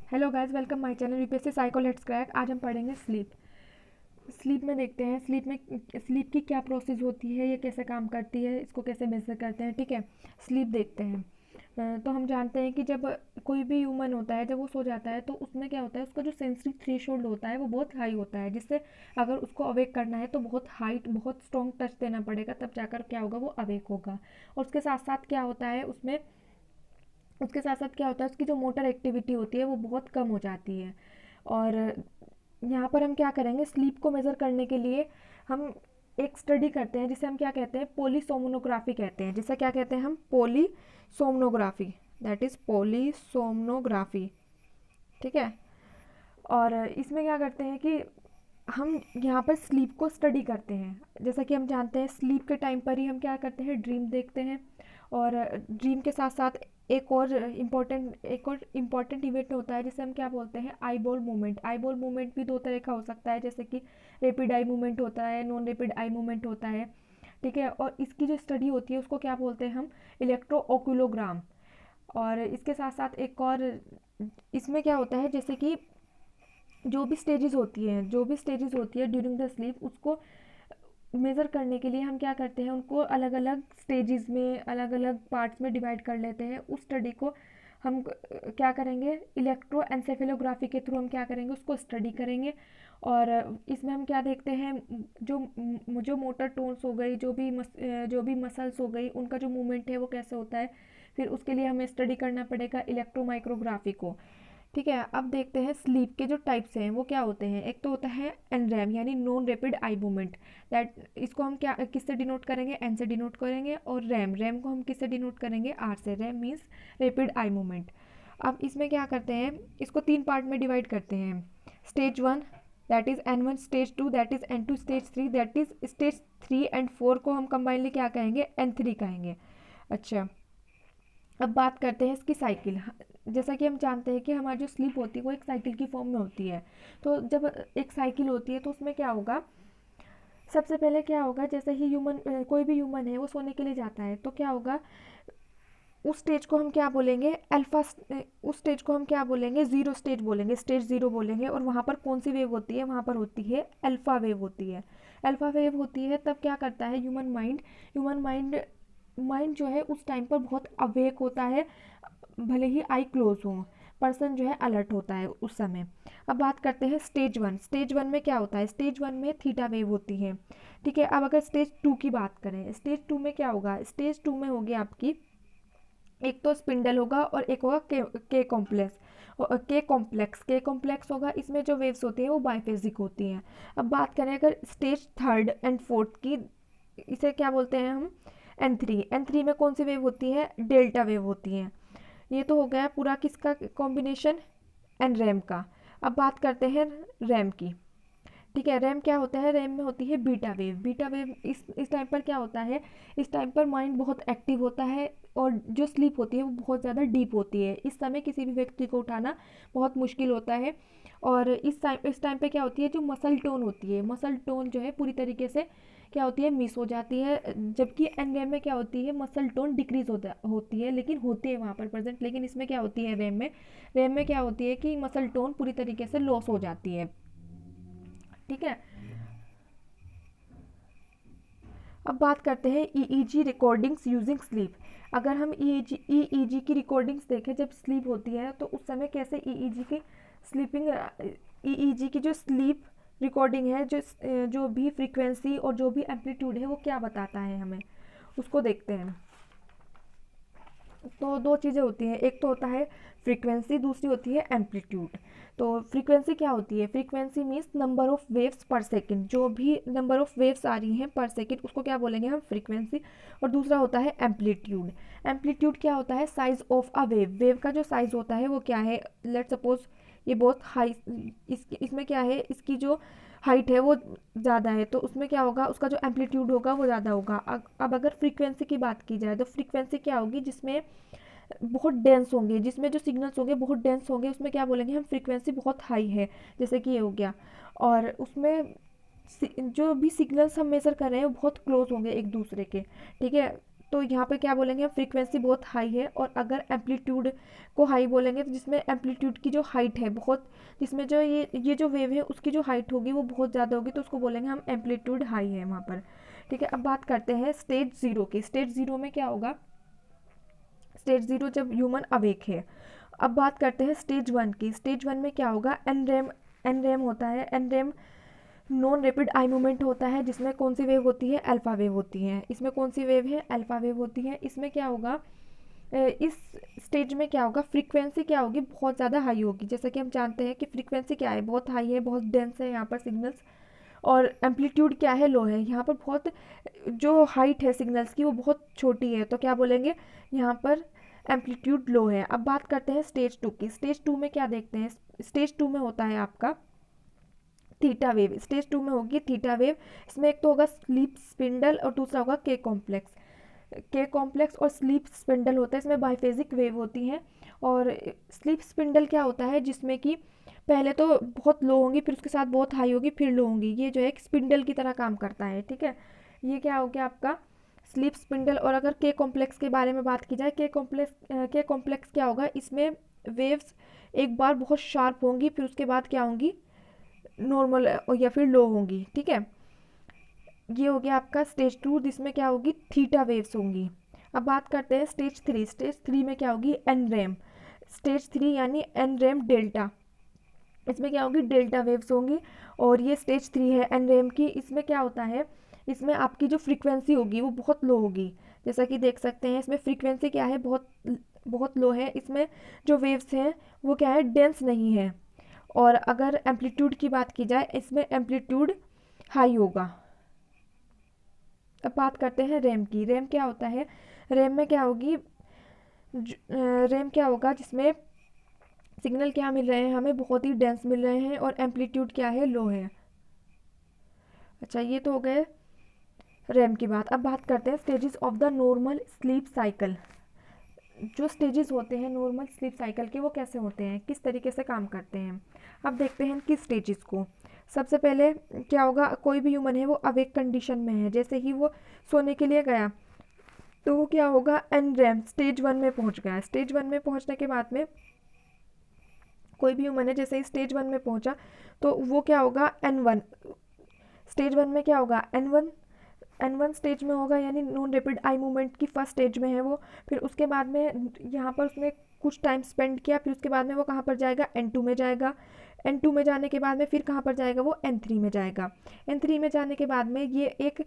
Hello guys, welcome my channel UPSC psycho let's crack. आज हम पढ़ेंगे स्लीप। स्लीप में देखते हैं स्लीप की क्या प्रोसेस होती है, ये कैसे काम करती है, इसको कैसे मेजर करते हैं। ठीक है, स्लीप देखते हैं। तो हम जानते हैं कि जब कोई भी ह्यूमन होता है, जब वो सो जाता है तो उसमें क्या होता है, उसका जो सेंसरी थ्रेशोल्ड होता है वो बहुत हाई होता है, जिससे अगर उसको अवेक करना है तो बहुत हाइट, बहुत स्ट्रॉन्ग टच देना पड़ेगा, तब जाकर क्या होगा, वो अवेक होगा। और उसके साथ साथ क्या होता है उसमें, उसके साथ साथ क्या होता है, उसकी जो मोटर एक्टिविटी होती है वो बहुत कम हो जाती है। और यहाँ पर हम क्या करेंगे, स्लीप को मेज़र करने के लिए हम एक स्टडी करते हैं जिसे हम क्या कहते हैं, पोलीसोमनोग्राफी कहते हैं। जिसे क्या कहते हैं हम, पोलीसोमनोग्राफी। That is पोलीसोमनोग्राफी। ठीक है। और इसमें क्या करते हैं कि हम यहाँ पर स्लीप को स्टडी करते हैं। जैसा कि हम जानते हैं स्लीप के टाइम पर ही हम क्या करते हैं, ड्रीम देखते हैं। और ड्रीम के साथ साथ एक और इम्पॉर्टेंट इवेंट होता है जिसे हम क्या बोलते हैं, eye ball movement. Eye ball movement भी दो तरह का हो सकता है, जैसे कि रेपिड आई मूवमेंट होता है, नॉन रेपिड आई मूवमेंट होता है। ठीक है। और इसकी जो स्टडी होती है उसको क्या बोलते हैं हम, इलेक्ट्रो ओकुलोग्राम। और इसके साथ साथ एक और इसमें क्या होता है, जैसे कि जो भी स्टेजेस होती है ड्यूरिंग द स्लीप, उसको मेज़र करने के लिए हम क्या करते हैं, उनको अलग अलग स्टेजेस में, अलग अलग पार्ट्स में डिवाइड कर लेते हैं। उस स्टडी को हम क्या करेंगे, इलेक्ट्रोएंसेफेलोग्राफी के थ्रू हम क्या करेंगे, उसको स्टडी करेंगे। और इसमें हम क्या देखते हैं, जो जो मोटर टोन्स हो गई, जो भी मसल्स हो गई, उनका जो मूवमेंट है वो कैसे होता है। फिर उसके लिए हमें स्टडी करना पड़ेगा इलेक्ट्रोमाइक्रोग्राफी को। ठीक है। अब देखते हैं स्लीप के जो टाइप्स हैं वो क्या होते हैं। एक तो होता है एनरैम, यानी non rapid eye movement. That इसको हम क्या किससे डिनोट करेंगे, एन से डिनोट करेंगे। और रैम को हम किससे डिनोट करेंगे, आर से। RAM means rapid eye movement. अब इसमें क्या करते हैं, इसको तीन पार्ट में डिवाइड करते हैं। Stage one, that is N1, stage two that is N2, stage three that is stage 3 and 4 को हम कंबाइनली क्या कहेंगे, N3 कहेंगे। अच्छा, अब बात करते हैं इसकी साइकिल। जैसा कि हम जानते हैं कि हमारी जो स्लीप होती है वो एक साइकिल की फॉर्म में होती है। तो जब एक साइकिल होती है तो उसमें क्या होगा, सबसे पहले क्या होगा, जैसे ही कोई भी ह्यूमन है वो सोने के लिए जाता है तो क्या होगा, उस स्टेज को हम क्या बोलेंगे, उस स्टेज को हम क्या बोलेंगे, ज़ीरो स्टेज बोलेंगे, स्टेज ज़ीरो बोलेंगे। और वहाँ पर कौन सी वेव होती है, वहाँ पर होती है अल्फ़ा वेव होती है। अल्फ़ा वेव होती है तब क्या करता है ह्यूमन माइंड जो है उस टाइम पर बहुत अवेक होता है, भले ही आई क्लोज हो। पर्सन जो है अलर्ट होता है उस समय। अब बात करते हैं स्टेज वन। स्टेज वन में क्या होता है, स्टेज वन में थीटा वेव होती है। ठीक है। अब अगर स्टेज टू की बात करें, स्टेज टू में क्या होगा, स्टेज टू में होगी आपकी, एक तो स्पिंडल होगा और एक होगा के कॉम्प्लेक्स होगा। इसमें जो वेव्स होती हैं वो बाइफेजिक होती हैं। अब बात करें अगर स्टेज थर्ड एंड फोर्थ की, इसे क्या बोलते हैं हम, एन थ्री में कौन सी वेव होती है, डेल्टा वेव होती है। ये तो हो गया पूरा किसका कॉम्बिनेशन, एन रैम का। अब बात करते हैं रैम की। ठीक है। रैम क्या होता है, रैम में होती है बीटा वेव। बीटा वेव इस टाइम पर क्या होता है, इस टाइम पर माइंड बहुत एक्टिव होता है और जो स्लीप होती है वो बहुत ज़्यादा डीप होती है। इस समय किसी भी व्यक्ति को उठाना बहुत मुश्किल होता है। और इस टाइम पे क्या होती है, जो मसल टोन होती है, मसल टोन जो है पूरी तरीके से क्या होती है, मिस हो जाती है। जबकि एन में क्या होती है, मसल टोन डिक्रीज होती है, लेकिन होती है वहाँ पर प्रेजेंट। लेकिन इसमें क्या होती है, रैम में क्या होती है कि मसल टोन पूरी तरीके से लॉस हो जाती है। ठीक है। अब बात करते हैं ईईजी रिकॉर्डिंग्स यूजिंग स्लीप। अगर हम ईईजी की रिकॉर्डिंग्स देखें जब स्लीप होती है तो उस समय कैसे स्लीपिंग ईईजी की जो स्लीप रिकॉर्डिंग है, जो भी फ्रीक्वेंसी और जो भी एम्पलीट्यूड है वो क्या बताता है हमें, उसको देखते हैं। तो दो चीज़ें होती हैं, एक तो होता है फ्रीक्वेंसी, दूसरी होती है एम्पलीट्यूड। तो फ्रीक्वेंसी क्या होती है, frequency means number of waves पर सेकंड। जो भी नंबर ऑफ वेव्स आ रही हैं पर सेकंड उसको क्या बोलेंगे हम, फ्रीक्वेंसी। और दूसरा होता है एम्पलीट्यूड। एम्पलीट्यूड क्या होता है, size of a wave. Wave का जो साइज होता है वो क्या है, लेट सपोज ये बहुत हाई, इसमें क्या है, इसकी जो हाइट है वो ज़्यादा है तो उसमें क्या होगा, उसका जो एम्पलीट्यूड होगा वो ज़्यादा होगा। अब अगर फ्रीक्वेंसी की बात की जाए तो फ्रीक्वेंसी क्या होगी, जिसमें बहुत डेंस होंगे, जिसमें जो सिग्नल्स होंगे बहुत डेंस होंगे, उसमें क्या बोलेंगे हम, फ्रीक्वेंसी बहुत हाई है, जैसे कि ये हो गया। और उसमें जो भी सिग्नल्स हम मेज़र कर रहे हैं वो बहुत क्लोज होंगे एक दूसरे के। ठीक है। तो यहाँ पे क्या बोलेंगे हम, फ्रीक्वेंसी बहुत हाई है। और अगर एम्पलीट्यूड को हाई बोलेंगे तो जिसमें एम्पलीट्यूड की जो हाइट है बहुत, जिसमें जो ये जो वेव है उसकी जो हाइट होगी वो बहुत ज़्यादा होगी, तो उसको बोलेंगे हम एम्पलीट्यूड हाई है वहाँ पर। ठीक है, अब बात करते हैं स्टेज ज़ीरो की। स्टेज ज़ीरो में क्या होगा, स्टेज ज़ीरो जब ह्यूमन अवेक है। अब बात करते हैं स्टेज वन की। स्टेज वन में क्या होगा, एन रैम होता है। N REM non rapid eye movement होता है, जिसमें कौन सी वेव होती है, अल्फा वेव होती है। इसमें कौन सी वेव है, अल्फा वेव होती है। इसमें क्या होगा, इस स्टेज में क्या होगा, फ्रीक्वेंसी क्या होगी, बहुत ज़्यादा हाई होगी। जैसा कि हम जानते हैं कि फ्रीक्वेंसी क्या है, बहुत हाई है, बहुत डेंस है यहाँ पर सिग्नल्स। और एम्पलीट्यूड क्या है, लो है। यहाँ पर बहुत जो हाइट है सिग्नल्स की वो बहुत छोटी है, तो क्या बोलेंगे यहाँ पर एम्पलीट्यूड लो है। अब बात करते हैं स्टेज टू की। स्टेज टू में क्या देखते हैं, स्टेज टू में होता है आपका थीटा वेव। स्टेज टू में होगी थीटा वेव। इसमें एक तो होगा स्लीप स्पिंडल और दूसरा होगा के कॉम्प्लेक्स। के कॉम्प्लेक्स और स्लीप स्पिंडल होता है, इसमें बाइफेजिक वेव होती हैं। और स्लीप स्पिंडल क्या होता है, जिसमें कि पहले तो बहुत लो होंगी, फिर उसके साथ बहुत हाई होगी, फिर लो होंगी। ये जो है एक स्पिंडल की तरह काम करता है। ठीक है, ये क्या हो गया आपका स्लीप स्पिंडल। और अगर के कॉम्प्लेक्स के बारे में बात की जाए, के कॉम्प्लेक्स क्या होगा, इसमें वेव्स एक बार बहुत शार्प होंगी, फिर उसके बाद क्या होंगी, नॉर्मल या फिर लो होंगी। ठीक है, ये हो गया आपका स्टेज टू, जिसमें क्या होगी, थीटा वेव्स होंगी। अब बात करते हैं स्टेज थ्री। स्टेज थ्री में क्या होगी, एन रैम। स्टेज थ्री यानी एन रैम डेल्टा। इसमें क्या होगी, डेल्टा वेव्स होंगी। और ये स्टेज थ्री है एन रैम की। इसमें क्या होता है, इसमें आपकी जो फ्रीक्वेंसी होगी वो बहुत लो होगी। जैसा कि देख सकते हैं इसमें फ्रीक्वेंसी क्या है, बहुत बहुत लो है। इसमें जो वेव्स हैं वो क्या है, डेंस नहीं है। और अगर एम्पलीट्यूड की बात की जाए, इसमें एम्पलीट्यूड हाई होगा। अब बात करते हैं रैम की। रैम क्या होता है, रैम में क्या होगी, रैम क्या होगा, जिसमें सिग्नल क्या मिल रहे हैं हमें, बहुत ही डेंस मिल रहे हैं और एम्पलीट्यूड क्या है, लो है। अच्छा, ये तो हो गए रैम की बात। अब बात करते हैं stages of the normal sleep cycle. जो स्टेजेस होते हैं नॉर्मल स्लीप साइकिल के, वो कैसे होते हैं, किस तरीके से काम करते हैं। अब देखते हैं किस स्टेजेस को। सबसे पहले क्या होगा, कोई भी ह्यूमन है वो अवेक कंडीशन में है। जैसे ही वो सोने के लिए गया तो वो क्या होगा, एन रैम स्टेज वन में पहुंच गया। स्टेज वन में पहुंचने के बाद में कोई भी ह्यूमन है जैसे ही स्टेज वन में पहुंचा तो वो क्या होगा, एन वन। स्टेज वन में क्या होगा, एन वन स्टेज में होगा, यानी नॉन रैपिड आई मूवमेंट की फर्स्ट स्टेज में है वो। फिर उसके बाद में यहाँ पर उसने कुछ टाइम स्पेंड किया, फिर उसके बाद में वो कहाँ पर जाएगा, एन टू में जाएगा। एन टू में जाने के बाद में फिर कहाँ पर जाएगा, वो एन थ्री में जाएगा। एन थ्री में जाने के बाद में ये एक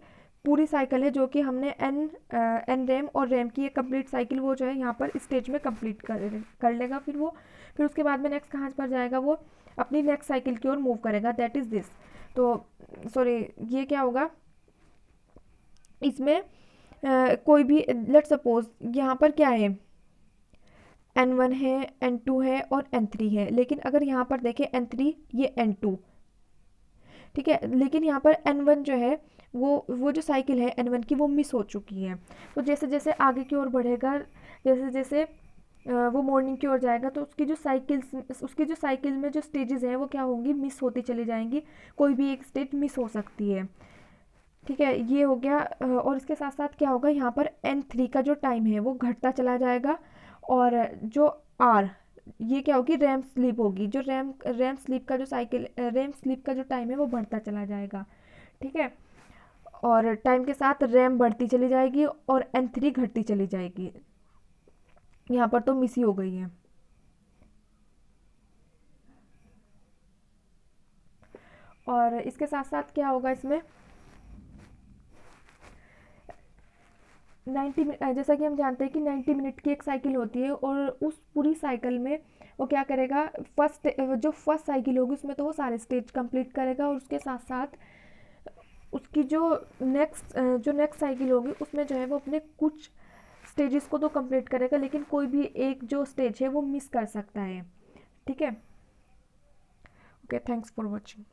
पूरी साइकिल है जो कि हमने एन रैम और रैम की एक कंप्लीट साइकिल वो जो है यहाँ पर स्टेज में कंप्लीट कर लेगा। फिर उसके बाद में नेक्स्ट कहाँ पर जाएगा, वो अपनी नेक्स्ट साइकिल की ओर मूव करेगा, दैट इज़ दिस। तो सॉरी, ये क्या होगा, इसमें कोई भी लेट सपोज यहाँ पर क्या है, एन वन है, एन टू है और एन थ्री है। लेकिन अगर यहाँ पर देखें एन थ्री, ये एन टू, ठीक है। लेकिन यहाँ पर एन वन जो है वो जो साइकिल है एन वन की वो मिस हो चुकी है। तो जैसे जैसे आगे की ओर बढ़ेगा, जैसे जैसे वो मॉर्निंग की ओर जाएगा, तो उसकी जो साइकिल में जो स्टेजेस हैं वो क्या होंगी, मिस होती चली जाएंगी। कोई भी एक स्टेज मिस हो सकती है। ठीक है, ये हो गया। और इसके साथ साथ क्या होगा, यहाँ पर एन थ्री का जो टाइम है वो घटता चला जाएगा। और जो आर, ये क्या होगी, रैम स्लीप होगी। जो रैम स्लीप का जो साइकिल, रैम स्लीप का जो टाइम है वो बढ़ता चला जाएगा। ठीक है, और टाइम के साथ रैम बढ़ती चली जाएगी और एन थ्री घटती चली जाएगी। यहाँ पर तो मिस ही हो गई है। और इसके साथ साथ क्या होगा, इसमें 90 जैसा कि हम जानते हैं कि 90 मिनट की एक साइकिल होती है। और उस पूरी साइकिल में वो क्या करेगा, जो फर्स्ट साइकिल होगी उसमें तो वो सारे स्टेज कंप्लीट करेगा। और उसके साथ साथ उसकी जो नेक्स्ट साइकिल होगी उसमें जो है वो अपने कुछ स्टेजेस को तो कंप्लीट करेगा, लेकिन कोई भी एक जो स्टेज है वो मिस कर सकता है। ठीक है, ओके, थैंक्स फॉर वॉचिंग।